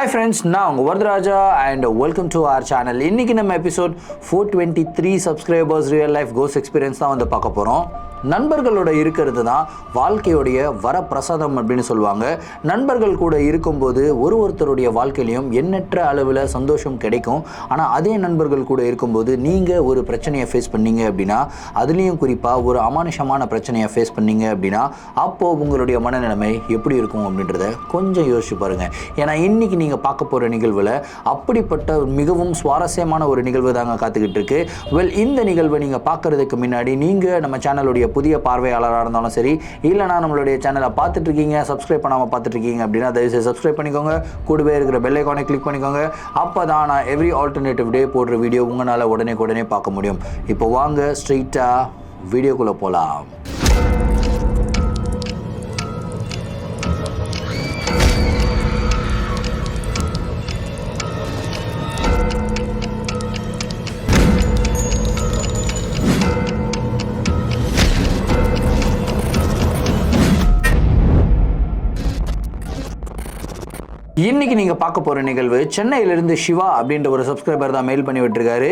Hi friends, now Varadharaja and welcome to our channel. இன்னைக்கு நம்ம episode 423 subscribers real life ghost experience தான் வந்து பார்க்க போறோம். நண்பர்களோட இருக்கிறது தான் வாழ்க்கையோடைய வரப்பிரசாதம் அப்படின்னு சொல்லுவாங்க. நண்பர்கள் கூட இருக்கும்போது ஒருத்தருடைய வாழ்க்கையிலையும் எண்ணற்ற அளவில் சந்தோஷம் கிடைக்கும். ஆனால் அதே நண்பர்கள் கூட இருக்கும்போது நீங்கள் ஒரு பிரச்சனையை ஃபேஸ் பண்ணீங்க அப்படின்னா, அதுலேயும் குறிப்பாக ஒரு அமானுஷமான பிரச்சனையை ஃபேஸ் பண்ணீங்க அப்படின்னா, அப்போது உங்களுடைய மனநிலைமை எப்படி இருக்கும் அப்படின்றத கொஞ்சம் யோசிச்சு பாருங்கள். ஏன்னா இன்றைக்கி நீங்கள் பார்க்க போகிற நிகழ்வில் அப்படிப்பட்ட மிகவும் சுவாரஸ்யமான ஒரு நிகழ்வு தாங்க காத்துக்கிட்டு இருக்கு. இந்த நிகழ்வை நீங்கள் பார்க்குறதுக்கு முன்னாடி நீங்கள் நம்ம சேனலுடைய புதிய பார்வையாளராக இருந்தாலும் சரி, இல்லைனா நம்மளுடைய சேனலை பார்த்துட்டு இருக்கீங்க, சப்ஸ்கிரைப் பண்ணாமல் பார்த்துட்டு இருக்கீங்க அப்படின்னா தயவுசெய்து சப்ஸ்கிரைப் பண்ணிக்கோங்க. கூடவே இருக்கிற பெல் ஐகானை கிளிக் பண்ணிக்கோங்க. அப்போ தான் நான் எவ்ரி ஆல்டர்னேட்டிவ் டே போடுற வீடியோ உங்களால் உடனே பார்க்க முடியும். இப்போ வாங்க ஸ்ட்ரெயிட்டாக வீடியோக்குள்ளே போகலாம். இன்னைக்கு நீங்கள் பார்க்க போகிற நிகழ்வு சென்னையிலிருந்து சிவா அப்படின்ற ஒரு சப்ஸ்கிரைபர் தான் மெயில் பண்ணி விட்டுருக்காரு.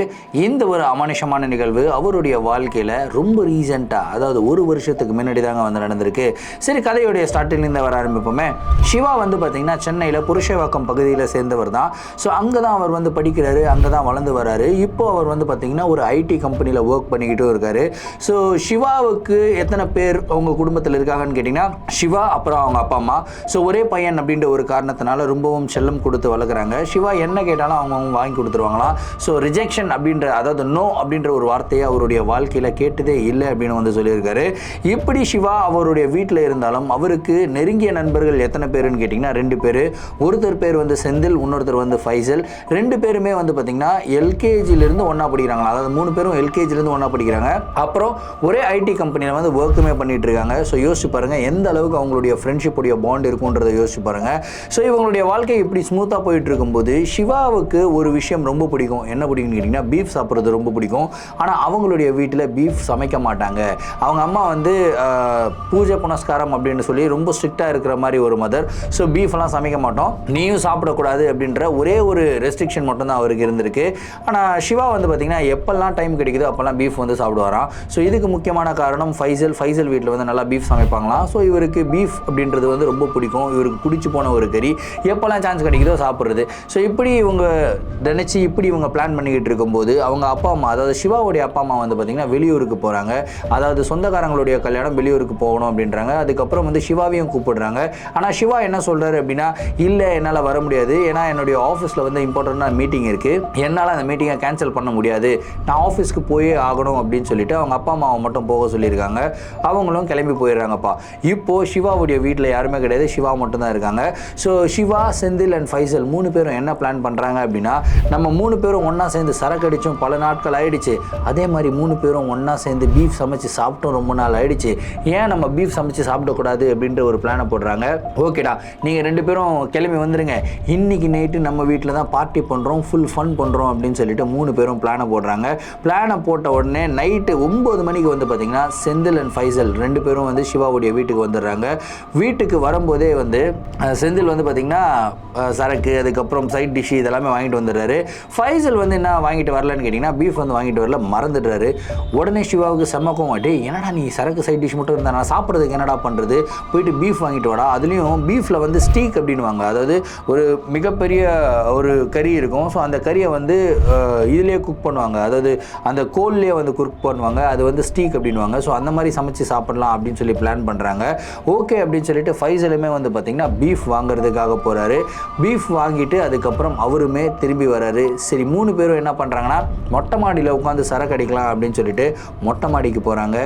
இந்த ஒரு அமானுஷமான நிகழ்வு அவருடைய வாழ்க்கையில் ரொம்ப ரீசெண்டாக, அதாவது ஒரு வருஷத்துக்கு முன்னாடி தாங்க வந்து நடந்திருக்கு. சரி, கதையுடைய ஸ்டார்டிங்லேருந்து வர ஆரம்பிப்போமே. சிவா வந்து பார்த்திங்கன்னா சென்னையில் புருஷவாக்கம் பகுதியில் சேர்ந்தவர் தான். ஸோ அங்கே தான் அவர் வந்து படிக்கிறாரு, அங்கே தான் வளர்ந்து வராரு. இப்போது அவர் வந்து பார்த்திங்கன்னா ஒரு ஐடி கம்பெனியில் ஒர்க் பண்ணிக்கிட்டும் இருக்காரு. ஸோ சிவாவுக்கு எத்தனை பேர் அவங்க குடும்பத்தில் இருக்காங்கன்னு கேட்டிங்கன்னா, சிவா அப்புறம் அவங்க அப்பா அம்மா. ஸோ ஒரே பையன் அப்படின்ற ஒரு காரணத்தினால ரொம்பவும் செல்லம் கொடுத்து வளர்க்குறாங்க. சிவா என்ன கேட்டாலும் அவங்க வாங்கி கொடுத்துருவாங்களாம். ஸோ ரிஜெக்ஷன் அப்படின்ற, அதாவது நோ அப்படின்ற ஒரு வார்த்தையை அவருடைய வாழ்க்கையில் கேட்டதே இல்லை அப்படின்னு வந்து சொல்லியிருக்காரு. இப்படி சிவா அவருடைய வீட்டில் இருந்தாலும் அவருக்கு நெருங்கிய நண்பர்கள் எத்தனை பேருன்னு கேட்டிங்கன்னா 2 பேர். ஒருத்தர் பேர் வந்து செந்தில், இன்னொருத்தர் வந்து ஃபைசல். 2 பேருமே வந்து பார்த்திங்கன்னா எல்கேஜிலிருந்து ஒன்றா படிக்கிறாங்களா, அதாவது 3 பேரும் எல்கேஜிலேருந்து ஒன்றா படிக்கிறாங்க. அப்புறம் ஒரே ஐடி கம்பெனியில் வந்து ஒர்க்குமே பண்ணிட்டு இருக்காங்க. ஸோ யோசிச்சு பாருங்கள் எந்த அளவுக்கு அவங்களுடைய ஃப்ரெண்ட்ஷிப்புடைய பாண்ட் இருக்குன்றதை யோசிச்சு பாருங்கள். ஸோ இவங்களுடைய வாழ்க்கை இப்படி ஸ்மூத்தாக போயிட்டு இருக்கும்போது சிவாவுக்கு ஒரு விஷயம் ரொம்ப பிடிக்கும். என்ன பிடிக்கும்னு கேட்டிங்கன்னா, பீஃப் சாப்பிட்றது ரொம்ப பிடிக்கும். ஆனால் அவங்களுடைய வீட்டில் பீஃப் சமைக்க மாட்டாங்க. அவங்க அம்மா வந்து பூஜை புனஸ்காரம் அப்படின்னு சொல்லி ரொம்ப ஸ்ட்ரிக்டாக இருக்கிற மாதிரி ஒரு மதர். ஸோ பீஃப்லாம் சமைக்க மாட்டோம், நீயும் சாப்பிடக்கூடாது அப்படின்ற ஒரே ஒரு ரெஸ்ட்ரிக்ஷன் மட்டும்தான் அவருக்கு இருந்திருக்கு. ஆனால் சிவா வந்து பார்த்திங்கன்னா எப்பெல்லாம் டைம் கிடைக்குதோ அப்போல்லாம் பீஃப் வந்து சாப்பிடுவாராம். ஸோ இதுக்கு முக்கியமான காரணம் ஃபைசல் வீட்டில் வந்து நல்லா பீஃப் சமைப்பாங்களாம். ஸோ இவருக்கு பீஃப் அப்படின்றது வந்து ரொம்ப பிடிக்கும். இவருக்கு பிடிச்சி போன ஒரு கறி, எப்போல்லாம் சான்ஸ் கிடைக்குதோ சாப்பிட்றது. ஸோ இப்படி இவங்க நினச்சி இப்படி இவங்க பிளான் பண்ணிக்கிட்டு இருக்கும்போது அவங்க அப்பா அம்மா, அதாவது சிவாவுடைய அப்பா அம்மா வந்து பார்த்திங்கன்னா வெளியூருக்கு போகிறாங்க. அதாவது சொந்தக்காரங்களுடைய கல்யாணம், வெளியூருக்கு போகணும் அப்படின்றாங்க. அதுக்கப்புறம் வந்து சிவாவையும் கூப்பிடுறாங்க. ஆனால் சிவா என்ன சொல்கிறாரு அப்படின்னா, இல்லை என்னால் வர முடியாது, ஏன்னா என்னுடைய ஆஃபீஸில் வந்து இம்பார்ட்டண்ட்டான மீட்டிங் இருக்குது, என்னால் அந்த மீட்டிங்கை கேன்சல் பண்ண முடியாது, நான் ஆஃபீஸ்க்கு போயே ஆகணும் அப்படின்னு சொல்லிட்டு அவங்க அப்பா அம்மாவை மட்டும் போக சொல்லியிருக்காங்க. அவங்களும் கிளம்பி போயிடுறாங்கப்பா. இப்போது சிவாவுடைய வீட்டில் யாருமே கிடையாது, சிவா மட்டும்தான் இருக்காங்க. ஸோ சிவா, செந்தில் அண்ட் ஃபைசல் 3 பேரும் என்ன பிளான் பண்ணுறாங்க அப்படின்னா, நம்ம 3 பேரும் ஒன்றா சேர்ந்து சரக்கு அடித்தும் பல நாட்கள் ஆகிடுச்சு, அதே மாதிரி 3 பேரும் ஒன்றா சேர்ந்து பீஃப் சமைச்சு சாப்பிட்டோம் ரொம்ப நாள் ஆகிடுச்சு, ஏன் நம்ம பீஃப் சமைச்சு சாப்பிடக்கூடாது அப்படின்ற ஒரு பிளானை போடுறாங்க. ஓகேடா, நீங்கள் 2 பேரும் கிளம்பி வந்துடுங்க, இன்றைக்கி நைட்டு நம்ம வீட்டில் தான் பார்ட்டி பண்ணுறோம், ஃபுல் ஃபன் பண்ணுறோம் அப்படின்னு சொல்லிட்டு 3 பேரும் பிளானை போடுறாங்க. பிளானை போட்ட உடனே நைட்டு 9 மணிக்கு வந்து பார்த்திங்கன்னா செந்தில் அண்ட் ஃபைசல் 2 பேரும் வந்து சிவாவுடைய வீட்டுக்கு வந்துடுறாங்க. வீட்டுக்கு வரும்போதே வந்து செந்தில் வந்து பார்த்திங்கன்னா சரக்கு, அதுக்கப்புறம் சைட் டிஷ்ஷு இதெல்லாமே வாங்கிட்டு வந்துடுறாரு. ஃபைசல் வந்து என்ன வாங்கிட்டு வரலன்னு கேட்டிங்கன்னா, பீஃப் வந்து வாங்கிட்டு வரல, மறந்துடுறாரு. உடனே சிவாவுக்கு செம்மக்கம் வாட்டி, என்னடா நீ சரக்கு சைட் டிஷ் மட்டும் இருந்தா நான் சாப்பிட்றதுக்கு என்னடா பண்ணுறது, போயிட்டு பீஃப் வாங்கிட்டு வாடா. அதுலேயும் பீஃபில் வந்து ஸ்டீக் அப்படின்வாங்க, அதாவது ஒரு மிகப்பெரிய ஒரு கறி இருக்கும். ஸோ அந்த கறியை வந்து இதுலேயே குக் பண்ணுவாங்க, அதாவது அந்த கோல்லேயே வந்து குக் பண்ணுவாங்க, அது வந்து ஸ்டீக் அப்படின்வாங்க. ஸோ அந்த மாதிரி சமைச்சு சாப்பிட்லாம் அப்படின்னு சொல்லி பிளான் பண்ணுறாங்க. ஓகே அப்படின்னு சொல்லிட்டு ஃபைசலுமே வந்து பார்த்திங்கன்னா பீஃப் வாங்குறதுக்காக போகிறாரு. பீஃப் வாங்கிட்டு அதுக்கப்புறம் அவருமே திரும்பி வராரு. சரி, 3 பேரும் என்ன பண்ணுறாங்கன்னா, மொட்டை மாடியில் உட்காந்து சரக்கு அடிக்கலாம் அப்படின்னு சொல்லிட்டு மொட்டை மாடிக்கு போகிறாங்க.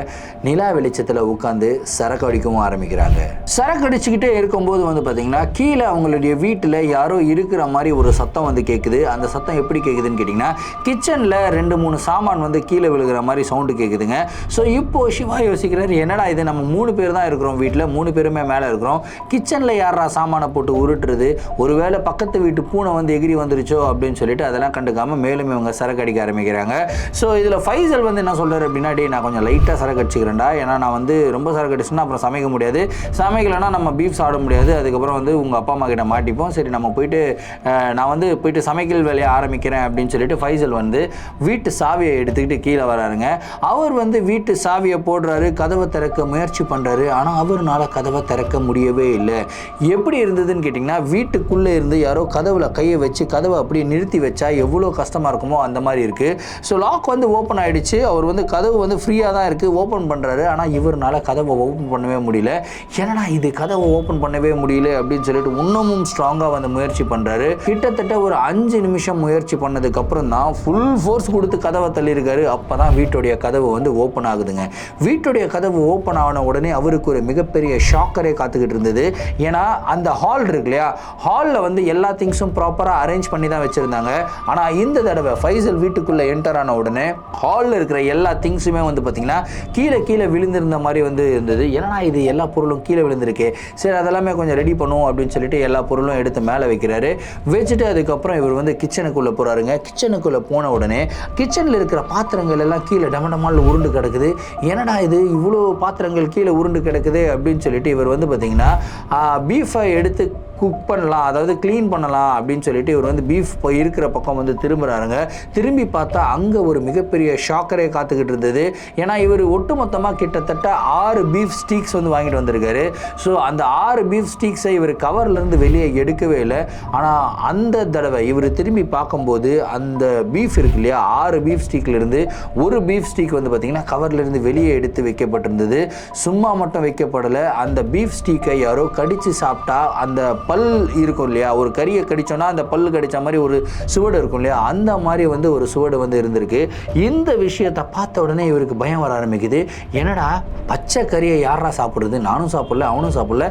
நிலா வெளிச்சத்தில் உட்காந்து சரக்கு அடிக்கவும் ஆரம்பிக்கிறாங்க. சரக்கு அடிச்சுக்கிட்டே இருக்கும்போது வந்து பார்த்திங்கன்னா கீழே அவங்களுடைய வீட்டில் யாரோ இருக்கிற மாதிரி ஒரு சத்தம் வந்து கேட்குது. அந்த சத்தம் எப்படி கேட்குதுன்னு கேட்டிங்கன்னா, கிச்சனில் 2-3 சாமான் வந்து கீழே விழுகிற மாதிரி சவுண்டு கேட்குதுங்க. ஸோ இப்போது சிவா யோசிக்கிறார், என்னடா இது, நம்ம 3 பேர் தான் இருக்கிறோம் வீட்டில், 3 பேருமே மேலே இருக்கிறோம், கிச்சனில் யாரா சாமானை போட்டு உருட்டுறது பண்ணுறது, ஒருவேளை பக்கத்து வீட்டு பூனை வந்து எகிரி வந்துருச்சோ அப்படின்னு சொல்லிட்டு அதெல்லாம் கண்டுக்காமல் மேலும் இவங்க சரக்கு அடிக்க ஆரம்பிக்கிறாங்க. ஸோ இதில் ஃபைசல் வந்து என்ன சொல்கிறார் அப்படின்னா, நான் கொஞ்சம் லைட்டாக சரக்கு அடிச்சுக்கிறேன்டா, ஏன்னா நான் வந்து ரொம்ப சரக்கு அடிச்சுன்னா அப்புறம் சமைக்க முடியாது, சமைக்கலைன்னா நம்ம பீஃப் சாப்பிட முடியாது, அதுக்கப்புறம் வந்து உங்கள் அப்பா அம்மா கிட்ட மாட்டிப்போம், சரி நம்ம நான் வந்து போயிட்டு சமைக்கல் வேலையை ஆரம்பிக்கிறேன் அப்படின்னு சொல்லிட்டு ஃபைசல் வந்து வீட்டு சாவியை எடுத்துக்கிட்டு கீழே வராருங்க. அவர் வந்து வீட்டு சாவியை போடுறாரு, கதவை திறக்க முயற்சி பண்ணுறாரு. ஆனால் அவர்னால கதவை திறக்க முடியவே இல்லை. எப்படி இருந்ததுன்னு கேட்டிங்கன்னா, வீட்டுக்குள்ளே இருந்து யாரோ கதவுல கையை வச்சு கதவை அப்படியே நிறுத்தி வச்சா எவ்வளோ கஷ்டமாக இருக்குமோ அந்த மாதிரி இருக்குது. ஸோ லாக் வந்து ஓப்பன் ஆகிடுச்சு. அவர் வந்து கதவு வந்து ஃப்ரீயாக தான் இருக்குது, ஓப்பன் பண்ணுறாரு. ஆனால் இவர்னால கதவை ஓப்பன் பண்ணவே முடியல. ஏன்னா இது கதவை ஓப்பன் பண்ணவே முடியல அப்படின்னு சொல்லிட்டு இன்னமும் ஸ்ட்ராங்காக வந்து முயற்சி பண்ணுறாரு. கிட்டத்தட்ட ஒரு 5 நிமிஷம் முயற்சி பண்ணதுக்கு அப்புறம் தான் ஃபுல் ஃபோர்ஸ் கொடுத்து கதவை தள்ளியிருக்காரு. அப்போ தான் வீட்டுடைய கதவு வந்து ஓப்பன் ஆகுதுங்க. வீட்டுடைய கதவு ஓப்பன் ஆன உடனே அவருக்கு ஒரு மிகப்பெரிய ஷாக்கரே காத்துக்கிட்டு இருந்தது. ஏன்னா அந்த ஹால் இருக்கு இல்லையா, ஹாலில் வந்து எல்லா திங்ஸும் ப்ராப்பராக அரேஞ்ச் பண்ணி தான் வச்சுருந்தாங்க. ஆனால் இந்த தடவை ஃபைசல் வீட்டுக்குள்ளே என்டர் ஆன உடனே ஹாலில் இருக்கிற எல்லா திங்ஸுமே வந்து பார்த்திங்கன்னா கீழே விழுந்திருந்த மாதிரி வந்து இருந்தது. ஏன்னா இது எல்லா பொருளும் கீழே விழுந்திருக்கு, சரி அதெல்லாமே கொஞ்சம் ரெடி பண்ணுவோம் அப்படின்னு சொல்லிட்டு எல்லா பொருளும் எடுத்து மேலே வைக்கிறாரு. வச்சுட்டு அதுக்கப்புறம் இவர் வந்து கிச்சனுக்குள்ளே போகிறாருங்க. கிச்சனுக்குள்ளே போன உடனே கிச்சனில் இருக்கிற பாத்திரங்கள் எல்லாம் கீழே டமடமால் உருண்டு கிடக்குது. என்னடா இது இவ்வளோ பாத்திரங்கள் கீழே உருண்டு கிடக்குது அப்படின்னு சொல்லிட்டு இவர் வந்து பார்த்திங்கன்னா பீஃபை எடுத்து குக் பண்ணலாம், அதாவது க்ளீன் பண்ணலாம் அப்படின்னு சொல்லிட்டு இவர் வந்து பீஃப் இருக்கிற பக்கம் வந்து திரும்புகிறாருங்க. திரும்பி பார்த்தா அங்கே ஒரு மிகப்பெரிய ஷாக்கரே காத்துக்கிட்டு இருந்தது. ஏன்னா இவர் ஒட்டுமொத்தமாக கிட்டத்தட்ட 6 பீஃப் ஸ்டீக்ஸ் வந்து வாங்கிட்டு வந்திருக்காரு. ஸோ அந்த 6 பீஃப் ஸ்டீக்ஸை இவர் கவர்லேருந்து வெளியே எடுக்கவே இல்லை. ஆனால் அந்த தடவை இவர் திரும்பி பார்க்கும்போது அந்த பீஃப் இருக்கு இல்லையா, 6 பீஃப் ஸ்டீக்லேருந்து ஒரு பீஃப் ஸ்டீக் வந்து பார்த்திங்கன்னா கவர்லேருந்து வெளியே எடுத்து வைக்கப்பட்டிருந்தது. சும்மா மட்டும் வைக்கப்படலை, அந்த பீஃப் ஸ்டீக்கை யாரோ கடித்து சாப்பிட்டா அந்த பல் இருக்கும் இல்லையா, ஒரு கறியை கடிச்சோன்னா அந்த பல் கடிச்ச மாதிரி ஒரு சுவடு இருக்கும் இல்லையா, அந்த மாதிரி வந்து ஒரு சுவடு வந்து இருந்திருக்கு. இந்த விஷயத்தை பார்த்த உடனே இவருக்கு பயம் வர ஆரம்பிக்குது. என்னடா பச்சை கறியை யாரா சாப்பிட்றது, நானும் சாப்பிடல அவனும் சாப்பிடல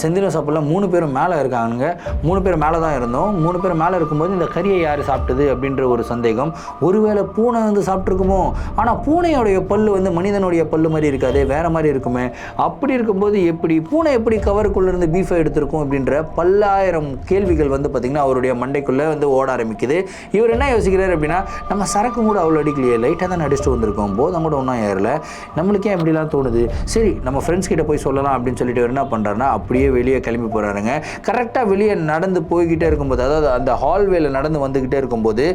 செந்திலும் சாப்பிடல, 3 பேரும் மேலே இருக்காங்க, 3 பேர் மேலே தான் இருந்தோம், 3 பேர் மேலே இருக்கும்போது இந்த கறியை யார் சாப்பிட்டது அப்படின்ற ஒரு சந்தேகம். ஒருவேளை பூனை வந்து சாப்பிட்ருக்குமோ, ஆனால் பூனையோடைய பல்லு வந்து மனிதனுடைய பல்லு மாதிரி இருக்காது, வேறு மாதிரி இருக்குமே, அப்படி இருக்கும்போது எப்படி பூனை எப்படி கவருக்குள்ளேருந்து பீஃபை எடுத்திருக்கும் அப்படின்ற பல்லாயிரம் கேள்விகள் வந்து பார்த்திங்கன்னா அவருடைய மண்டைக்குள்ளே வந்து ஓட ஆரம்பிக்குது. இவர் என்ன யோசிக்கிறார் அப்படின்னா, நம்ம சரக்கு கூட அவ்வளோ அடிக்கலையே, லைட்டாக தான் அடிச்சுட்டு வந்திருக்கோம், போதும் கூட ஒன்றும் ஏறல, நம்மளுக்கே எப்படிலாம் தோணுது, சரி நம்ம ஃப்ரெண்ட்ஸ் கிட்ட போய் சொல்லலாம் அப்படின்னு சொல்லிட்டு இவர் என்ன பண்ணுறாருன்னா அப்படியே வெளியே கிளம்பி போகிறாருங்க. கரெக்டாக வெளியே நடந்து போய்கிட்டே இருக்கும்போது, அதாவது அந்த ஹால்வேல நடந்து வந்துக்கிட்டே இருக்கும்போது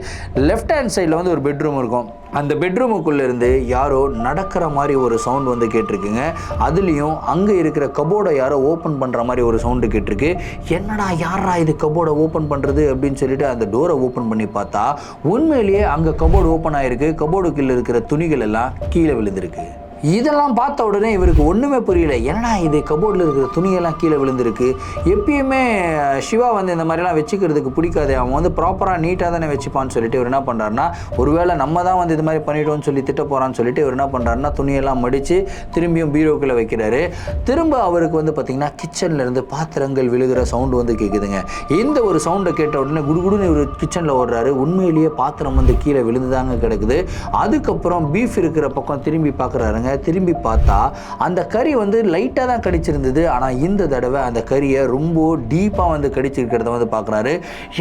லெஃப்ட் ஹேண்ட் சைடில் வந்து ஒரு பெட்ரூம் இருக்கும். அந்த பெட்ரூமுக்குள்ளேருந்து யாரோ நடக்கிற மாதிரி ஒரு சவுண்ட் வந்து கேட்டிருக்குங்க. அதுலேயும் அங்கே இருக்கிற கபோர்டை யாரோ ஓப்பன் பண்ணுற மாதிரி ஒரு சவுண்டு கேட்டிருக்கு. என்னடா யாரா இது கபோர்டை ஓப்பன் பண்ணுறது அப்படின்னு சொல்லிட்டு அந்த டோரை ஓப்பன் பண்ணி பார்த்தா உண்மையிலேயே அங்கே கபோர்டு ஓப்பன் ஆகிருக்கு. கபோர்டுக்குள்ளே இருக்கிற துணிகள் எல்லாம் கீழே விழுந்திருக்கு. இதெல்லாம் பார்த்த உடனே இவருக்கு ஒன்றுமே புரியல. ஏன்னா இது கபோர்டில் இருக்கிற துணியெல்லாம் கீழே விழுந்திருக்கு. எப்பயுமே சிவா வந்து இந்த மாதிரிலாம் வச்சுக்கிறதுக்கு பிடிக்காது, அவன் வந்து ப்ராப்பராக நீட்டாக தானே வச்சுப்பான்னு சொல்லிட்டு இவர் என்ன பண்ணுறாருனா, ஒருவேளை நம்ம தான் வந்து இது மாதிரி பண்ணிட்டோம்னு சொல்லி திட்ட போகிறான்னு சொல்லிட்டு இவர் என்ன பண்ணுறாருனா துணியெல்லாம் மடித்து திரும்பியும் பீரோக்குள்ளே வைக்கிறாரு. திரும்ப அவருக்கு வந்து பார்த்திங்கன்னா கிச்சன்லேருந்து பாத்திரங்கள் விழுகிற சவுண்டு வந்து கேட்குதுங்க. இந்த ஒரு சவுண்டை கேட்ட உடனே குடுகுடுன்னு இவர் கிச்சனில் ஓடுறாரு. உண்மையிலேயே பாத்திரம் வந்து கீழே விழுந்துதாங்க கிடக்குது. அதுக்கப்புறம் பீஃப் இருக்கிற பக்கம் திரும்பி பார்க்குறாருங்க. திரும்பி பார்த்தா அந்த கறி வந்து லைட்டாக தான் கடிச்சிருந்தது. ஆனால் இந்த தடவை அந்த கறியை ரொம்ப டீப்பாக வந்து கடிச்சிருக்கிறத வந்து பார்க்குறாரு.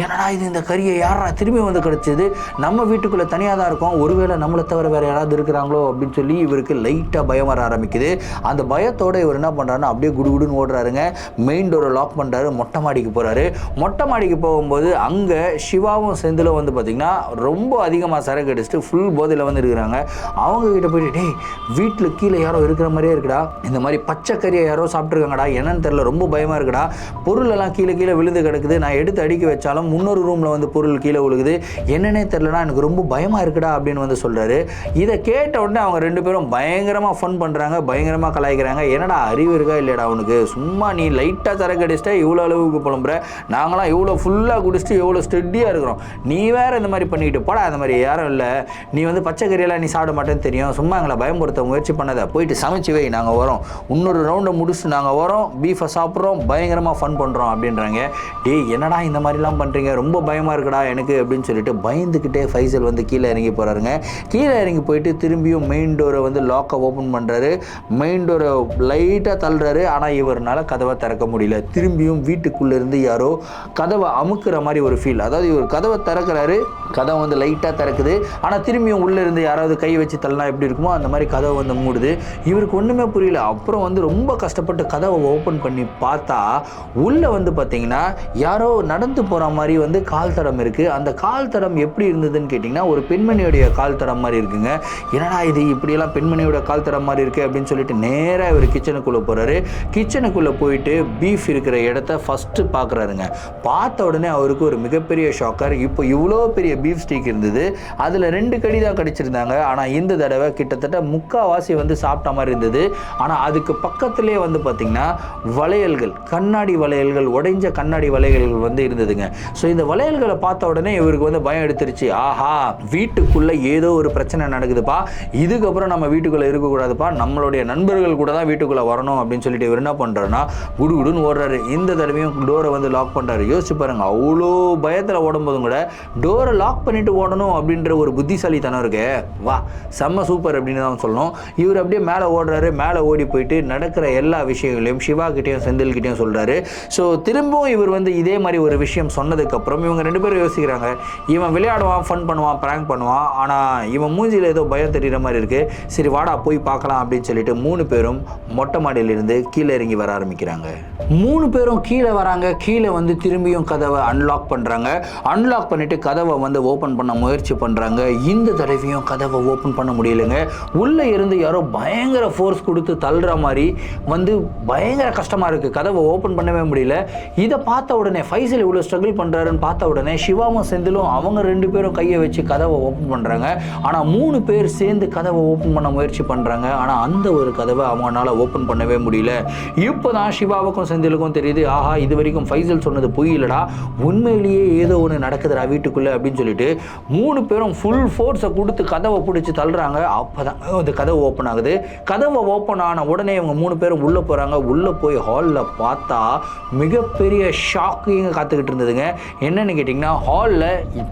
என்னடா இது, இந்த கறியை யாரா திரும்பி வந்து கடிச்சது, நம்ம வீட்டுக்குள்ளே தனியாக தான் இருக்கோம், ஒருவேளை நம்மளை தவிர வேறு யாராவது இருக்கிறாங்களோ அப்படின்னு சொல்லி இவருக்கு லைட்டாக பயம் வர ஆரம்பிக்குது. அந்த பயத்தோடு இவர் என்ன பண்ணுறாருன்னா அப்படியே குடுகுடுன்னு ஓடுறாருங்க. மெயின் டோரை லாக் பண்ணுறாரு, மொட்டை மாடிக்கு போகிறாரு. மொட்டை மாடிக்கு போகும்போது அங்கே சிவாவும் செந்திலும் வந்து பார்த்திங்கன்னா ரொம்ப அதிகமாக சரக்கு அடிச்சுட்டு ஃபுல் போதையில் வந்து இருக்கிறாங்க. அவங்கக்கிட்ட போயிட்டு, டேய் வீட்டில் கீழே யாரோ இருக்கிற மாதிரியே இருக்குடா, இந்த மாதிரி பச்சை கறியை யாரோ சாப்பிட்ருக்காங்கடா, என்னன்னு தெரியல, ரொம்ப பயமாக இருக்குடா, பொருளெல்லாம் கீழே விழுந்து கிடக்குது, நான் எடுத்து அடிக்க வச்சாலும் முன்னொரு ரூமில் வந்து பொருள் கீழே விழுகுது, என்னன்னே தெரிலனா எனக்கு ரொம்ப பயமாக இருக்குடா அப்படின்னு வந்து சொல்கிறாரு. இதை கேட்ட உடனே அவங்க 2 பேரும் பயங்கரமாக ஃபன் பண்ணுறாங்க, பயங்கரமாக கலாய்க்கிறாங்க. என்னடா அறிவு இருக்கா இல்லையடா உனக்கு, சும்மா நீ லைட்டாக சரக்கு அடிச்சிட்டா இவ்வளோ அளவுக்கு புலம்புற, நாங்களாம் இவ்வளோ ஃபுல்லாக குடிச்சிட்டு எவ்வளோ ஸ்டெடியாக இருக்கிறோம், நீ வேறு இந்த மாதிரி பண்ணிக்கிட்டு போடா, அந்த மாதிரி யாரும் இல்லை, நீ வந்து பச்சை கறியெல்லாம் நீ சாப்பிட மாட்டேன்னு தெரியும், சும்மா எங்களை பயமுறுத்த முயற்சி வச்சு பண்ணதை போயிட்டு சமைச்சு வை, நாங்கள் வரோம், இன்னொரு ரவுண்டை முடிச்சுட்டு நாங்கள் வரோம், பீஃபை சாப்பிட்றோம், பயங்கரமாக ஃபன் பண்ணுறோம் அப்படின்றாங்க. டேய் என்னடா இந்த மாதிரிலாம் பண்ணுறீங்க, ரொம்ப பயமாக இருக்குடா எனக்கு அப்படின்னு சொல்லிட்டு பயந்துக்கிட்டே ஃபைசல் வந்து கீழே இறங்கி போகிறாருங்க. கீழே இறங்கி போயிட்டு திரும்பியும் மெயின் டோரை வந்து லாக்கை ஓப்பன் பண்ணுறாரு. மெயின் டோரை லைட்டாக தள்ளுறாரு. ஆனால் இவரால் கதவை திறக்க முடியல. திரும்பியும் வீட்டுக்குள்ளேருந்து யாரோ கதவை அமுக்கிற மாதிரி ஒரு ஃபீல். அதாவது இவர் கதவை திறக்கிறாரு, கதவை வந்து லைட்டாக திறக்குது. ஆனால் திரும்பியும் உள்ளே இருந்து யாராவது கை வச்சு தள்ளனா எப்படி இருக்குமோ அந்த மாதிரி கதவை வந்து மூடுது. இவருக்கு ஒன்றுமே புரியல. அப்புறம் வந்து ரொம்ப கஷ்டப்பட்டு கதவை ஓப்பன் பண்ணி பார்த்தா உள்ளே வந்து பார்த்தீங்கன்னா யாரோ நடந்து போகிற மாதிரி வந்து கால் தடம் இருக்குது. அந்த கால் தடம் எப்படி இருந்ததுன்னு கேட்டிங்கன்னா ஒரு பெண்மணியோடைய கால் தடம் மாதிரி இருக்குங்க. என்னடா இது இப்படியெல்லாம் பெண்மணியோட கால் தடம் மாதிரி இருக்குது அப்படின்னு சொல்லிட்டு நேராக இவர் கிச்சனுக்குள்ளே போகிறாரு. கிச்சனுக்குள்ளே போயிட்டு பீஃப் இருக்கிற இடத்த ஃபஸ்ட்டு பார்க்குறாருங்க. பார்த்த உடனே அவருக்கு ஒரு மிகப்பெரிய ஷாக்கர். இப்போ இவ்வளோ பெரிய பீஃப் ஸ்டீக் இருந்தது, அதில் 2 கடி தான் கடிச்சிருந்தாங்க. ஆனால் இந்த தடவை கிட்டத்தட்ட முக்கால்வாசி வந்து சாப்பிட்ட மாதிரி இருந்தது. ஆனால் அதுக்கு பக்கத்துலேயே வந்து பார்த்திங்கன்னா வளையல்கள், கண்ணாடி வளையல்கள், உடைஞ்ச கண்ணாடி வளையல்கள் வந்து இருந்ததுங்க. ஸோ இந்த வளையல்களை பார்த்த உடனே இவருக்கு வந்து பயம் எடுத்துருச்சு. ஆஹா, வீட்டுக்குள்ளே ஏதோ ஒரு பிரச்சனை நடக்குதுப்பா, இதுக்கப்புறம் நம்ம வீட்டுக்குள்ளே இருக்கக்கூடாதுப்பா, நம்மளுடைய நண்பர்கள் கூட தான் வீட்டுக்குள்ளே வரணும் அப்படின்னு சொல்லிட்டு இவர் என்ன பண்ணுறாருன்னா குடுகுடுன்னு ஓடுறாரு. இந்த தடவையும் டோரை வந்து லாக் பண்ணுறாரு. யோசிச்சு பாருங்க, அவ்வளோ பயத்தில் ஓடும்போதும் கூட டோரை லாக் பண்ணிட்டு ஓடணும் அப்படின்ற ஒரு புத்திசாலித்தனம் இருக்கு. வா, செம்ம சூப்பர் அப்படின்னு தான் சொல்லணும். இவர் அப்படியே மேலே ஓடுறாரு. மேலே ஓடி போயிட்டு நடக்கிற எல்லா விஷயங்களையும் சிவா கிட்டையும் செந்தில் கிட்டையும் சொல்கிறாரு. ஸோ திரும்பவும் இவர் வந்து இதே மாதிரி ஒரு விஷயம் சொன்னதுக்கப்புறம் இவங்க 2 பேரும் யோசிக்கிறாங்க, இவன் விளையாடுவான், ஃபன் பண்ணுவான், ப்ராங்க் பண்ணுவான், ஆனால் இவன் மூஞ்சியில் ஏதோ பயம் தெரிகிற மாதிரி இருக்குது, சரி வாடா போய் பார்க்கலாம் அப்படின்னு சொல்லிட்டு 3 பேரும் மொட்டை மாடியிலிருந்து கீழே இறங்கி வர ஆரம்பிக்கிறாங்க. 3 பேரும் கீழே வராங்க. கீழே வந்து திரும்பியும் கதவை அன்லாக் பண்ணுறாங்க. அன்லாக் பண்ணிவிட்டு கதவை வந்து ஓப்பன் பண்ண முயற்சி பண்ணுறாங்க. இந்த தடவையும் கதவை ஓப்பன் பண்ண முடியலைங்க. உள்ளே இருந்து யாரோ பயங்கர ஃபோர்ஸ் கொடுத்து தள்ளுற மாதிரி வந்து பயங்கர கஷ்டமாக இருக்குது. கதவை ஓப்பன் பண்ணவே முடியல. இதை பார்த்த உடனே ஃபைசல் இவ்வளோ ஸ்ட்ரகிள் பண்ணுறாருன்னு பார்த்த உடனே சிவாவும் செந்திலும் அவங்க 2 பேரும் கையை வச்சு கதவை ஓப்பன் பண்ணுறாங்க. ஆனால் 3 பேர் சேர்ந்து கதவை ஓப்பன் பண்ண முயற்சி பண்ணுறாங்க. ஆனால் அந்த ஒரு கதவை அவங்களால ஓப்பன் பண்ணவே முடியல. இப்போ தான் சிவாவுக்கும் செந்திலுக்கும் தெரியுது, ஆஹா இது வரைக்கும் ஃபைசல் சொன்னது பொய் இல்லடா, உண்மையிலேயே ஏதோ ஒன்று நடக்குதுடா வீட்டுக்குள்ளே அப்படின்னு சொல்லிட்டு 3 பேரும் ஃபுல் ஃபோர்ஸை கொடுத்து கதவை பிடிச்சி தள்ளுறாங்க. அப்போ தான் அந்த கதவை ஓப்பன் ஆகுது. கதவை ஓப்பன் ஆன உடனே இவங்க 3 பேரும் உள்ளே போகிறாங்க. உள்ளே போய் ஹாலில் பார்த்தா மிகப்பெரிய ஷாக்கிங்க காத்துக்கிட்டு இருந்ததுங்க. என்னன்னு கேட்டிங்கன்னா ஹாலில்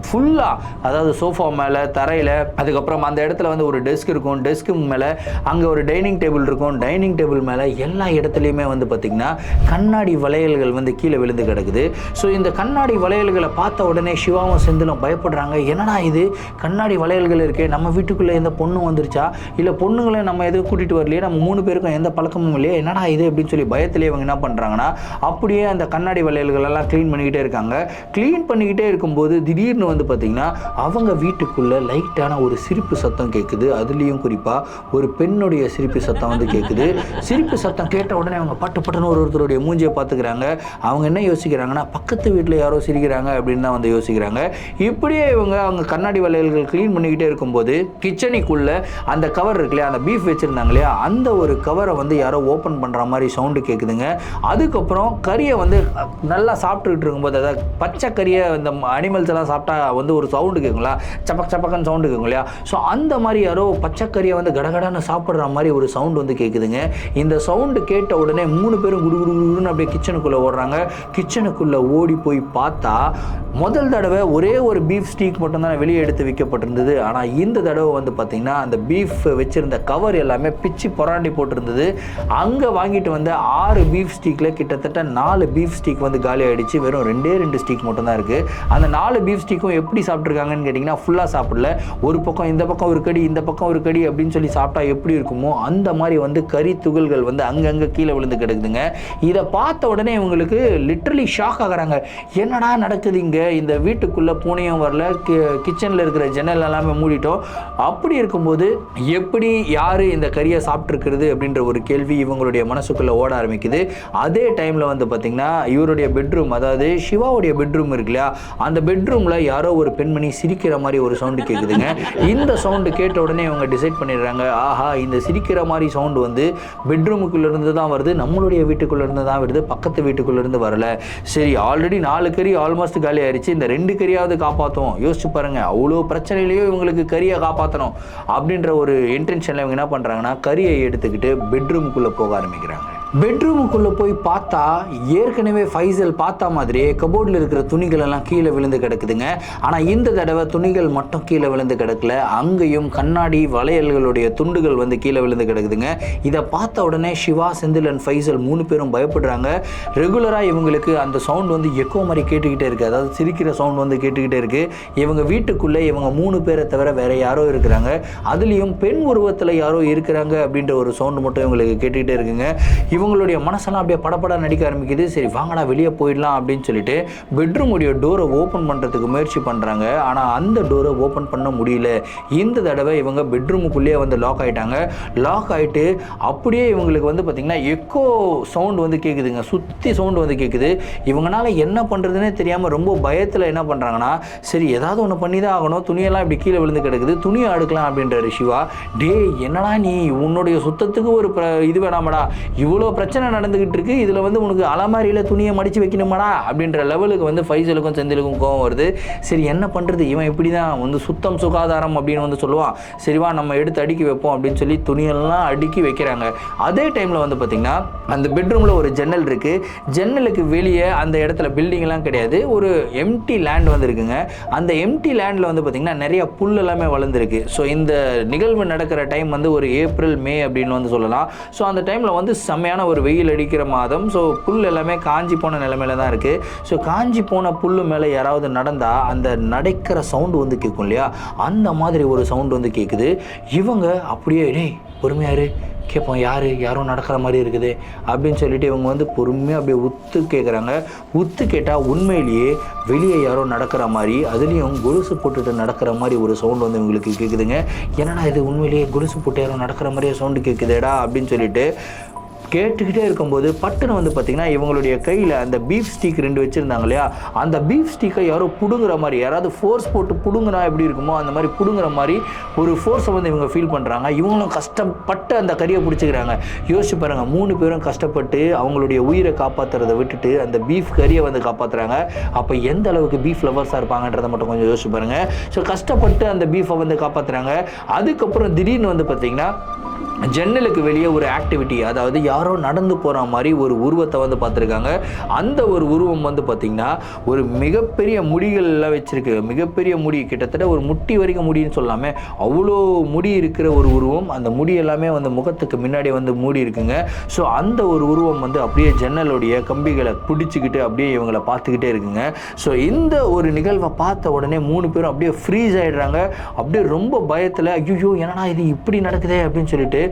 ஃபுல்லாக, அதாவது சோஃபா மேலே, தரையில், அதுக்கப்புறம் அந்த இடத்துல வந்து ஒரு டெஸ்க் இருக்கும், டெஸ்க்கு மேலே அங்கே ஒரு டைனிங் டேபிள் இருக்கும், டைனிங் டேபிள் மேலே எல்லா இடத்துலையுமே வந்து பார்த்திங்கன்னா கண்ணாடி வளையல்கள் வந்து கீழே விழுந்து கிடக்குது. ஸோ இந்த கண்ணாடி வளையல்களை பார்த்த உடனே சிவாவும் செந்திலும் பயப்படுறாங்க. என்னடா இது கண்ணாடி வளையல்கள் இருக்கே, நம்ம வீட்டுக்குள்ளே எந்த பொண்ணும் வந்துருச்சா, இல்லை பொண்ணுங்களை நம்ம எதுவும் கூட்டிகிட்டு வரலையே, நம்ம 3 பேருக்கும் எந்த பழக்கமும் இல்லையே, என்னடா இது அப்படின்னு சொல்லி பயத்திலே இவங்க என்ன பண்ணுறாங்கன்னா அப்படியே அந்த கண்ணாடி வளையல்கள் எல்லாம் க்ளீன் பண்ணிக்கிட்டே இருக்காங்க. க்ளீன் பண்ணிக்கிட்டே இருக்கும்போது திடீர்னு வந்து பார்த்திங்கன்னா அவங்க வீட்டுக்குள்ளே லைட்டான ஒரு சிரிப்பு சத்தம் கேட்குது. அதுலேயும் குறிப்பாக ஒரு பெண்ணுடைய சிரிப்பு சத்தம் வந்து கேட்குது. சிரிப்பு சத்தம் கேட்ட உடனே அவங்க பட்டுன்னு ஒருத்தருடைய மூஞ்சியை பார்த்துக்கிறாங்க. அவங்க என்ன யோசிக்கிறாங்கன்னா பக்கத்து வீட்டில் யாரோ சிரிக்கிறாங்க அப்படின்னு தான் வந்து யோசிக்கிறாங்க. இப்படியே அவங்க கண்ணாடி வளையல்கள் க்ளீன் பண்ணிக்கிட்டே இருக்கும்போது கிச்சனுக்குள்ளே அந்த கவர் இருக்கு இல்லையா, அந்த பீஃப் வச்சுருந்தாங்க இல்லையா, அந்த ஒரு கவரை வந்து யாரோ ஓப்பன் பண்ணுற மாதிரி சவுண்டு கேட்குதுங்க. அதுக்கப்புறம் கறியை வந்து நல்லா சாப்பிட்டுக்கிட்டு இருக்கும்போது, அதாவது பச்சை கறியை இந்த அனிமல்ஸ் எல்லாம் சாப்பிட்டா வந்து ஒரு சவுண்டு கேட்குங்களா, சப்பக் சப்பக்கன்னு சவுண்டு கேட்கும் இல்லையா, ஸோ அந்த மாதிரி யாரோ பச்சைக்கறியை வந்து கடகடான்னு சாப்பிட்ற மாதிரி ஒரு சவுண்டு வந்து கேட்குதுங்க. இந்த சவுண்டு கேட்ட உடனே 3 பேரும் குடுகுடுன்னு அப்படியே கிச்சனுக்குள்ளே ஓடுறாங்க. கிச்சனுக்குள்ளே ஓடி போய் பார்த்தா முதல் தடவை ஒரே ஒரு பீஃப் ஸ்டீக் மட்டும்தான் வெளியே எடுத்து விற்கப்பட்டிருந்தது. ஆனால் இந்த தடவை வந்து பார்த்திங்கன்னா அந்த பீஃப் வச்சுருந்த கவர் எல்லாமே பிச்சு பொறாண்டி போட்டிருந்தது. அங்கே வாங்கிட்டு வந்து 6 பீஃப் ஸ்டீக்கில் கிட்டத்தட்ட 4 பீஃப் ஸ்டீக் வந்து காலி ஆகிடுச்சு. வெறும் 2 ஸ்டீக் மட்டும்தான் இருக்குது. அந்த 4 பீஃப் ஸ்டீக்கும் எப்படி சாப்பிட்ருக்காங்கன்னு கேட்டிங்கன்னா ஃபுல்லாக சாப்பிடல. ஒரு பக்கம் இந்த பக்கம் ஒரு கடி, இந்த பக்கம் ஒரு கடி அப்படின்னு சொல்லி சாப்பிட்டா எப்படி இருக்குமோ அந்த மாதிரி வந்து கறி துகள்கள் வந்து அங்கங்கே கீழே விழுந்து கிடக்குதுங்க. இதை பார்த்த உடனே இவங்களுக்கு லிட்ரலி ஷாக் ஆகிறாங்க. என்னடா நடக்குது இங்கே, இந்த வீட்டுக்குள்ளே பூனையும் வரல, கிச்சனில் இருக்கிற ஜன்னல் எல்லாமே மூடிட்டோம், அப்படி இருக்கும்போது எப்படி யார் இந்த கறியை சாப்பிட்ருக்கிறது அப்படின்ற ஒரு கேள்வி இவங்களுடைய மனசுக்குள்ளே ஓட ஆரம்பிக்குது. அதே டைமில் வந்து பார்த்திங்கன்னா இவருடைய பெட்ரூம், அதாவது சிவாவுடைய பெட்ரூம் இருக்கு இல்லையா, அந்த பெட்ரூமில் யாரோ ஒரு பெண்மணி சிரிக்கிற மாதிரி ஒரு சவுண்டு கேட்குதுங்க. இந்த சவுண்டு கேட்ட உடனே இவங்க டிசைட் பண்ணிடுறாங்க, ஆஹா இந்த சிரிக்கிற மாதிரி சவுண்டு வந்து பெட்ரூமுக்குள்ளேருந்து தான் வருது, நம்மளுடைய வீட்டுக்குள்ளேருந்து தான் வருது, பக்கத்து வீட்டுக்குள்ளேருந்து வரல. சரி ஆல்ரெடி 4 கறி ஆல்மோஸ்ட் காலி ஆயிடுச்சு, இந்த 2 கறியாவது காப்பாற்றும். யோசிச்சு பாருங்கள், அவ்வளோ பிரச்சனையிலையும் இவங்களுக்கு கறியை காப்பாற்றணும் அப்படின்ற ஒரு இன்டென்ஷனில் இவங்க இவங்க என்ன பண்ணுறாங்கன்னா கறியை எடுத்துக்கிட்டு பெட்ரூமுக்குள்ளே போக ஆரம்பிக்கிறாங்க. பெட்ரூமுக்குள்ளே போய் பார்த்தா ஏற்கனவே ஃபைசல் பார்த்தா மாதிரியே கபோர்டில் இருக்கிற துணிகள் எல்லாம் கீழே விழுந்து கிடக்குதுங்க. ஆனால் இந்த தடவை துணிகள் மட்டும் கீழே விழுந்து கிடக்கல, அங்கேயும் கண்ணாடி வளையல்களுடைய துண்டுகள் வந்து கீழே விழுந்து கிடக்குதுங்க. இதை பார்த்த உடனே சிவா, செந்தில் அண்ட் ஃபைசல் 3 பேரும் பயப்படுறாங்க. ரெகுலராக இவங்களுக்கு அந்த சவுண்ட் வந்து எக்கோ மாதிரி கேட்டுக்கிட்டே இருக்குது, அதாவது சிரிக்கிற சவுண்ட் வந்து கேட்டுக்கிட்டே இருக்குது. இவங்க வீட்டுக்குள்ளே இவங்க 3 பேரை தவிர வேற யாரோ இருக்கிறாங்க, அதுலேயும் பெண் உருவத்தில் யாரோ இருக்கிறாங்க அப்படின்ற ஒரு சவுண்டு மட்டும் இவங்களுக்கு கேட்டுக்கிட்டே இருக்குங்க. இவங்களுடைய மனசெல்லாம் அப்படியே படப்பட நடிக்க ஆரம்பிக்குது. சரி வாங்கடா வெளியே போயிடலாம் அப்படின்னு சொல்லிட்டு பெட்ரூமுடைய டோரை ஓப்பன் பண்ணுறதுக்கு முயற்சி பண்ணுறாங்க. ஆனால் அந்த டோரை ஓப்பன் பண்ண முடியல. இந்த தடவை இவங்க பெட்ரூமுக்குள்ளேயே வந்து லாக் ஆகிட்டாங்க. லாக் ஆகிட்டு அப்படியே இவங்களுக்கு வந்து பார்த்திங்கன்னா எக்கோ சவுண்டு வந்து கேட்குதுங்க, சுற்றி சவுண்டு வந்து கேட்குது. இவங்களால என்ன பண்ணுறதுனே தெரியாமல் ரொம்ப பயத்தில் என்ன பண்ணுறாங்கன்னா, சரி ஏதாவது ஒன்று பண்ணி தான் ஆகணும், துணியெல்லாம் இப்படி கீழே விழுந்து கிடக்குது, துணியை அடுக்கலாம் அப்படின்றாரு சிவா. டே என்னடா நீ உன்னுடைய சுத்தத்துக்கு ஒரு இது வேணாமடா, இவ்வளோ பிரச்சனை நடந்துகிட்டு இருக்கு, இதில் வந்து உனக்கு அலமாரியில் துணியை மடித்து வைக்கணுமாடா அப்படின்ற லெவலுக்கு வந்து ஃபைசலுக்கும் செந்திலுக்கும் கோவம் வருது. சரி என்ன பண்ணுறது, இவன் இப்படி தான் வந்து சுத்தம் சுகாதாரம் அப்படின்னு வந்து சொல்லுவான். சரிவா நம்ம எடுத்து அடுக்கி வைப்போம் அப்படின்னு சொல்லி துணியெல்லாம் அடுக்கி வைக்கிறாங்க. அதே டைமில் வந்து பார்த்திங்கன்னா அந்த பெட்ரூமில் ஒரு ஜன்னல் இருக்குது. ஜன்னலுக்கு வெளியே அந்த இடத்துல பில்டிங்லாம் கிடையாது, ஒரு எம்டி லேண்ட் வந்து இருக்குங்க. அந்த எம்டி லேண்டில் வந்து பார்த்திங்கன்னா நிறைய புல் எல்லாமே வளர்ந்துருக்கு. ஸோ இந்த நிகழ்வு நடக்கிற டைம் வந்து ஒரு ஏப்ரல் மே அப்படின்னு வந்து சொல்லலாம். ஸோ அந்த டைமில் வந்து செம்மையான ஒரு வெயில் அடிக்கிற மாதம். ஸோ புல் எல்லாமே காஞ்சி போன நிலைமையில தான் இருக்குது. ஸோ காஞ்சி போன புல் மேலே யாராவது நடந்தால் அந்த நடக்கிற சவுண்டு வந்து கேட்கும் இல்லையா, அந்த மாதிரி ஒரு சவுண்டு வந்து கேட்குது. இவங்க அப்படியே டேய் பொறுமையாரு கேட்போம், யாரும் நடக்கிற மாதிரி இருக்குது அப்படின்னு சொல்லிட்டு இவங்க வந்து பொறுமையாக அப்படியே உத்து கேட்குறாங்க. உத்து கேட்டால் உண்மையிலேயே வெளியே யாரோ நடக்கிற மாதிரி, அதுலேயும் கொலுசு போட்டுட்டு நடக்கிற மாதிரி ஒரு சவுண்டு வந்து இவங்களுக்கு கேட்குதுங்க. என்னடா இது உண்மையிலேயே கொலுசு போட்டு யாரோ நடக்கிற மாதிரியே சவுண்டு கேட்குதேடா அப்படின்னு சொல்லிட்டு கேட்டுக்கிட்டே இருக்கும்போது பட்டுன்னு வந்து பார்த்திங்கன்னா இவங்களுடைய கையில் அந்த பீஃப் ஸ்டீக் 2 வச்சுருந்தாங்க இல்லையா, அந்த பீஃப் ஸ்டீக்கை யாரோ பிடுங்குற மாதிரி, யாராவது ஃபோர்ஸ் போட்டு பிடுங்குனா எப்படி இருக்குமோ அந்த மாதிரி பிடுங்குற மாதிரி ஒரு ஃபோர்ஸை வந்து இவங்க ஃபீல் பண்ணுறாங்க. இவங்களும் கஷ்டப்பட்டு அந்த கறியை பிடிச்சிக்கிறாங்க. யோசிச்சு பாருங்கள், 3 பேரும் கஷ்டப்பட்டு அவங்களுடைய உயிரை காப்பாற்றுறதை விட்டுட்டு அந்த பீஃப் கறியை வந்து காப்பாற்றுறாங்க. அப்போ எந்த அளவுக்கு பீஃப் லவர்ஸாக இருப்பாங்கன்றதை மட்டும் கொஞ்சம் யோசிச்சு பாருங்கள். ஸோ கஷ்டப்பட்டு அந்த பீஃபை வந்து காப்பாற்றுறாங்க. அதுக்கப்புறம் திடீர்னு வந்து பார்த்திங்கன்னா ஜன்னலுக்கு வெளியே ஒரு ஆக்டிவிட்டி, அதாவது யாரோ நடந்து போகிற மாதிரி ஒரு உருவத்தை வந்து பார்த்துருக்காங்க. அந்த ஒரு உருவம் வந்து பார்த்திங்கன்னா ஒரு மிகப்பெரிய முடிகள்லாம் வச்சுருக்கு, மிகப்பெரிய முடி, கிட்டத்தட்ட ஒரு முட்டி வரைக்கும் முடின்னு சொல்லாமே, அவ்வளோ முடி இருக்கிற ஒரு உருவம். அந்த முடி எல்லாமே வந்து முகத்துக்கு முன்னாடி வந்து மூடி இருக்குங்க. ஸோ அந்த ஒரு உருவம் வந்து அப்படியே ஜன்னலுடைய கம்பிகளை பிடிச்சிக்கிட்டு அப்படியே இவங்களை பார்த்துக்கிட்டே இருக்குங்க. ஸோ இந்த ஒரு நிகழ்வை பார்த்த உடனே 3 பேரும் அப்படியே ஃப்ரீஸ் ஆகிடுறாங்க. அப்படியே ரொம்ப பயத்தில் ஐயோ என்னடா இது இப்படி நடக்குதே அப்படின்னு சொல்லிட்டு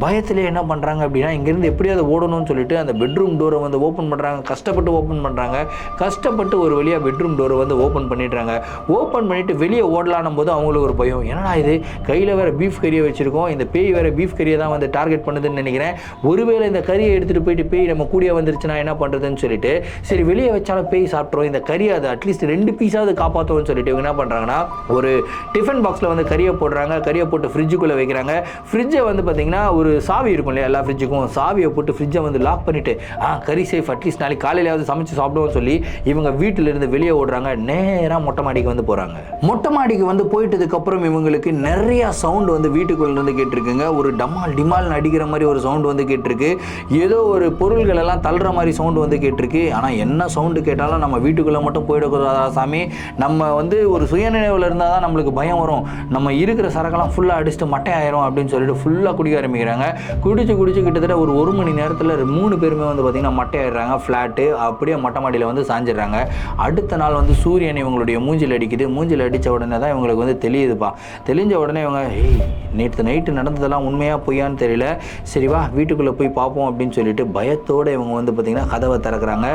பயத்திலே என்ன பண்ணுறாங்க அப்படின்னா இங்கேருந்து எப்படியாவது ஓடணும்னு சொல்லிட்டு அந்த பெட்ரூம் டோரை வந்து ஓப்பன் பண்ணுறாங்க. கஷ்டப்பட்டு ஓப்பன் பண்ணுறாங்க. கஷ்டப்பட்டு ஒரு வழியாக பெட்ரூம் டோரை வந்து ஓப்பன் பண்ணிடுறாங்க. ஓப்பன் பண்ணிவிட்டு வெளியே ஓடலானும் போது அவங்களுக்கு ஒரு பயம், என்னடா இது கையில் வேறு பீஃப் கறியை வச்சுருக்கோம், இந்த பேய் வேறு பீஃப் கறியை தான் வந்து டார்கெட் பண்ணுதுன்னு நினைக்கிறேன், ஒருவேளை இந்த கறியை எடுத்துகிட்டு போயிட்டு பேய் நம்ம கூடிய வந்துருச்சுன்னா என்ன பண்ணுறதுன்னு சொல்லிட்டு சரி வெளியே வச்சாலும் பேய் சாப்பிட்றோம், இந்த கறியை அதை அட்லீஸ்ட் 2 பீஸாவது காப்பாற்றுவோம்னு சொல்லிட்டு இவங்க என்ன பண்ணுறாங்கன்னா ஒரு டிஃபன் பாக்ஸில் வந்து கறியை போடுறாங்க. கறியை போட்டு ஃப்ரிட்ஜுக்குள்ளே வைக்கிறாங்க. ஃப்ரிட்ஜை வந்து பார்த்திங்கன்னா ஒரு சாவி இருக்கும் இல்லையா, எல்லா ஃப்ரிட்ஜுக்கும் சாவியை போட்டு ஃப்ரிட்ஜை வந்து லாக் பண்ணிவிட்டு கறி சேஃப், அட்லீஸ்ட் நாளைக்கு காலையிலாவது சமைச்சு சாப்பிடுவோம்னு சொல்லி இவங்க வீட்டிலிருந்து வெளியே ஓடுறாங்க. நேராக மொட்டை மாடிக்கு வந்து போகிறாங்க. மொட்டை மாடிக்கு வந்து போயிட்டதுக்கப்புறம் இவங்களுக்கு நிறைய சவுண்டு வந்து வீட்டுக்குள்ளேருந்து கேட்டிருக்குங்க. ஒரு டமால் டிமால்னு அடிக்கிற மாதிரி ஒரு சவுண்டு வந்து கேட்டிருக்கு. ஏதோ ஒரு பொருள்கள் எல்லாம் தள்ளுற மாதிரி சவுண்டு வந்து கேட்டிருக்கு. ஆனால் என்ன சவுண்டு கேட்டாலும் நம்ம வீட்டுக்குள்ளே மட்டும் போயிடக்கூடாதா சாமி, நம்ம வந்து ஒரு சுயநினைவில் இருந்தால் தான் நம்மளுக்கு பயம் வரும், நம்ம இருக்கிற சரக்கெல்லாம் ஃபுல்லாக அடிச்சுட்டு மட்டை ஆயிரும் அப்படின்னு சொல்லிட்டு ஃபுல்லாக குடிக்க ஆரம்பிக்கிறாங்க. குடிச்சு கிட்டத்தட்ட ஒரு 1 மணி நேரத்தில் 3 பேருமே வந்து பார்த்திங்கன்னா மட்டை ஆயிடுறாங்க. ஃப்ளாட்டு அப்படியே மொட்டை மாடியில் வந்து சாஞ்சிடுறாங்க. அடுத்த நாள் வந்து சூரியன் இவங்களுடைய மூஞ்சில் அடிக்குது. மூஞ்சில் அடித்த உடனே தான் இவங்களுக்கு வந்து தெரியுதுப்பா. தெளிஞ்ச உடனே இவங்க நேற்று நைட்டு நடந்ததெல்லாம் உண்மையாக பொய்யான்னு தெரியல, சரிவா வீட்டுக்குள்ளே போய் பார்ப்போம் அப்படின்னு சொல்லிட்டு பயத்தோடு இவங்க வந்து பார்த்திங்கன்னா கதவை திறக்கிறாங்க.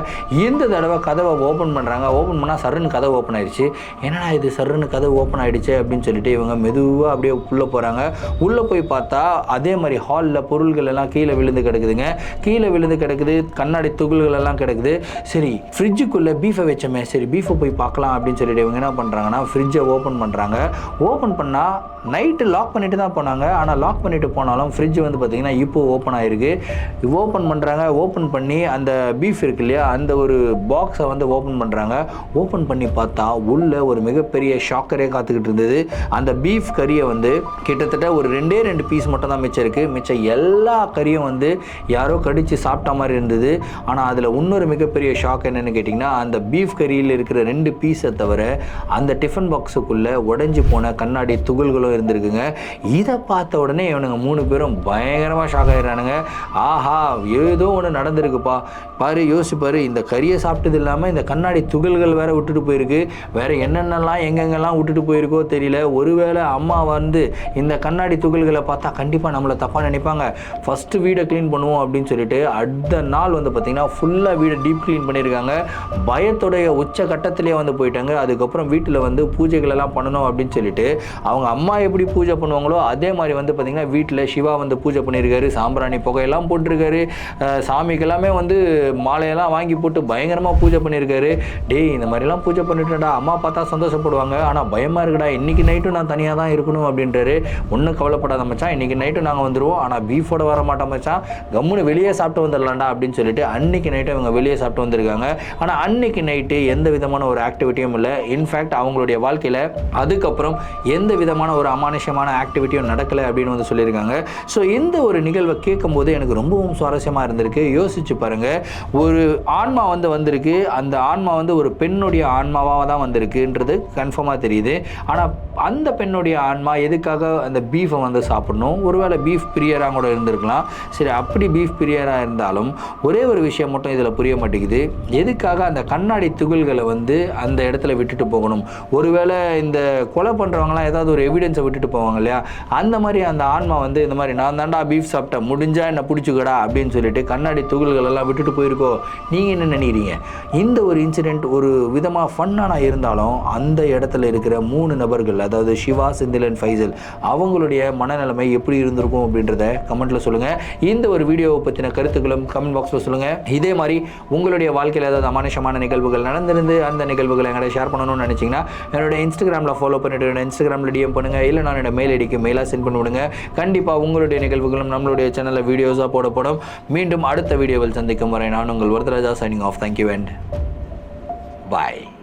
இந்த தடவை கதவை ஓப்பன் பண்ணுறாங்க. ஓப்பன் பண்ணால் சருன்னு கதவு ஓப்பன் ஆயிடுச்சு. என்னடா இது சருன்னு கதவு ஓப்பன் ஆகிடுச்சு அப்படின்னு சொல்லிட்டு இவங்க மெதுவாக அப்படியே உள்ளே போகிறாங்க. உள்ளே போய் பார்த்தா அதே மாதிரி ஹாலில் பொருள்கள் எல்லாம் கீழே விழுந்து கிடக்குதுங்க. கீழே விழுந்து கிடக்குது, கண்ணாடி துகள்கள் எல்லாம் கிடக்குது. சரி ஃப்ரிட்ஜுக்குள்ளே பீஃபை வச்சோமே, சரி பீஃபை போய் பார்க்கலாம் அப்படின்னு சொல்லிட்டு இவங்க என்ன பண்ணுறாங்கன்னா ஃப்ரிட்ஜை ஓப்பன் பண்ணுறாங்க. ஓப்பன் பண்ணால் நைட்டு லாக் பண்ணிட்டு தான் போனாங்க. ஆனால் லாக் பண்ணிட்டு போனாலும் ஃப்ரிட்ஜ் வந்து பார்த்திங்கன்னா இப்போ ஓப்பன் ஆகிருக்கு. ஓப்பன் பண்ணுறாங்க. ஓப்பன் பண்ணி அந்த பீஃப் இருக்கு இல்லையா, அந்த ஒரு பாக்ஸை வந்து ஓப்பன் பண்ணுறாங்க. ஓப்பன் பண்ணி பார்த்தா உள்ளே ஒரு மிகப்பெரிய ஷாக்கரே காத்துக்கிட்டு இருந்தது. அந்த பீஃப் கறியை வந்து கிட்டத்தட்ட ஒரு 2 பீஸ் மட்டும் தான் மிச்சம் இருக்குது. மிச்சம் எல்லா கறியும் வந்து யாரோ கடித்து சாப்பிட்ட மாதிரி இருந்தது. ஆனால் அதில் இன்னொரு மிகப்பெரிய ஷாக் என்னென்னு கேட்டிங்கன்னா, அந்த பீஃப் கறியில் இருக்கிற 2 பீஸை தவிர அந்த டிஃபன் பாக்ஸுக்குள்ளே உடஞ்சி போன கண்ணாடி துகள்களும் இருந்திருக்குங்க. இதை பார்த்த உடனே இவனுங்க 3 பேரும் பயங்கரமாக ஷாக் ஆகிடுறானுங்க. ஆஹா, ஏதோ ஒன்று நடந்திருக்குப்பா, பாரு யோசிப்பாரு, இந்த கறியை சாப்பிட்டது இல்லாமல் இந்த கண்ணாடி துகள்கள் வேற விட்டுட்டு போயிருக்கு, வேற என்னென்னலாம் எங்கெங்கெல்லாம் விட்டுட்டு போயிருக்கோ தெரியல. ஒருவேளை அம்மா வந்து இந்த கண்ணாடி துகள்களை பார்த்தா கண்டிப்பாக நம்மளை தப்பாக நினைப்பாங்க, ஃபஸ்ட்டு வீடை க்ளீன் பண்ணுவோம் அப்படின்னு சொல்லிட்டு அடுத்த நாள் வந்து பார்த்திங்கன்னா ஃபுல்லாக வீடை டீப் க்ளீன் பண்ணியிருக்காங்க. பயத்துடைய உச்ச கட்டத்திலே வந்து போயிட்டாங்க. அதுக்கப்புறம் வீட்டில் வந்து பூஜைகளெல்லாம் பண்ணணும் அப்படின்னு சொல்லிட்டு அவங்க அம்மா எப்படி பூஜை பண்ணுவாங்களோ அதே மாதிரி வந்து பார்த்திங்கன்னா வீட்டில் சிவா வந்து பூஜை பண்ணியிருக்காரு. சாம்பிராணி புகையெல்லாம் போட்டிருக்காரு. சாமிக்கு எல்லாமே வந்து மாலையெல்லாம் வாங்கி போட்டு பயங்கரமாக பூஜை பண்ணியிருக்காரு. டேய், இந்த மாதிரிலாம் பூஜை பண்ணிட்டேன்டா, அம்மா பார்த்தா சந்தோஷப்படுவாங்க, ஆனால் பயமாக இருக்குடா, இன்றைக்கி நைட்டும் நான் தனியாக தான் இருக்கணும் அப்படின்றாரு. ஒன்றும் கவலைப்படாத மச்சான், இன்றைக்கி நைட்டும் நாங்கள் வந்துடுவோம், ஆனால் பீஃபோட வர மாட்டோம் மச்சான், கம்முன்னு வெளியே சாப்பிட்டு வந்துடலாம்டா அப்படின்னு சொல்லிட்டு அன்றைக்கி நைட்டு இவங்க வெளியே சாப்பிட்டு வந்திருக்காங்க. ஆனால் அன்றைக்கி நைட்டு எந்த விதமான ஒரு ஆக்டிவிட்டியும் இல்லை. இன்ஃபேக்ட் அவங்களுடைய வாழ்க்கையில் அதுக்கப்புறம் எந்த விதமான ஒரு அமானுஷமான ஆக்டிவிட்டியும் நடக்கலை அப்படின்னு வந்து சொல்லியிருக்காங்க. ஸோ இந்த ஒரு நிகழ்வை கேட்கும்போது எனக்கு ரொம்பவும் சுவாரஸ்யமாக இருந்திருக்கு. யோசிச்சு பாருங்கள், ஒரு ஆன்மா வந்து வந்திருக்கு, அந்த ஆன்மா வந்து ஒரு பெண்ணுடைய ஆன்மாவாக தான் வந்திருக்குன்றது கன்ஃபார்மாக தெரியுது. ஆனால் அந்த பெண்ணுடைய ஆன்மா எதுக்காக அந்த பீஃபை வந்து சாப்பிடணும்? ஒருவேளை பீஃப் பிரியராக கூட இருந்திருக்கலாம். சரி, அப்படி பீஃப் பிரியராக இருந்தாலும் ஒரே ஒரு விஷயம் மட்டும் இதில் புரிய மாட்டேங்குது, எதுக்காக அந்த கண்ணாடி துகள்களை வந்து அந்த இடத்துல விட்டுட்டு போகணும்? ஒருவேளை இந்த கொலை பண்ணுறவங்களாம் ஏதாவது ஒரு எவிடன்ஸை விட்டுட்டு போவாங்க இல்லையா, அந்த மாதிரி அந்த ஆன்மா வந்து இந்த மாதிரி நான் தாண்டா பீஃப் சாப்பிட்டேன், முடிஞ்சால் என்னை பிடிச்சிக்கடா அப்படின்னு சொல்லிட்டு கண்ணாடி துகள்கள் எல்லாம் விட்டுட்டு போயிருக்கோ. நீங்கள் என்ன நினைக்கிறீங்க? இந்த ஒரு இன்சிடெண்ட் ஒரு விதமாக ஃபன்னாக இருந்தாலும் அந்த இடத்துல இருக்கிற 3 நபர்கள், அதாவது சிவா, செந்தில் அண்ட் ஃபைசல், அவங்களுடைய மனநிலைமை எப்படி இருந்திருக்கும் அப்படின்றத கமெண்ட்டில் சொல்லுங்கள். இந்த ஒரு வீடியோவை பற்றின கருத்துக்களும் கமெண்ட் பாக்ஸில் சொல்லுங்கள். இதே மாதிரி உங்களுடைய வாழ்க்கையில் ஏதாவது அமானுஷமான நிகழ்வுகள் நடந்திருந்து அந்த நிகழ்வுகளை எங்களை ஷேர் பண்ணணும்னு நினச்சிங்கன்னா என்னோட இன்ஸ்டாகிராமில் ஃபாலோ பண்ணிவிட்டு இன்ஸ்டாகிராமில் டிஎம் பண்ணுங்கள், இல்லை நான் என்னோட மெயில் ஐடிக்கு மெயிலாக சென்ட் பண்ணி விடுங்க. கண்டிப்பாக உங்களுடைய நிகழ்வுகளும் நம்மளுடைய சேனலில் வீடியோஸாக போடப்படும். மீண்டும் அடுத்த வீடியோவில் சந்திக்கும் வரை நான் உங்கள் Varadaraja, signing off. Thank you and bye.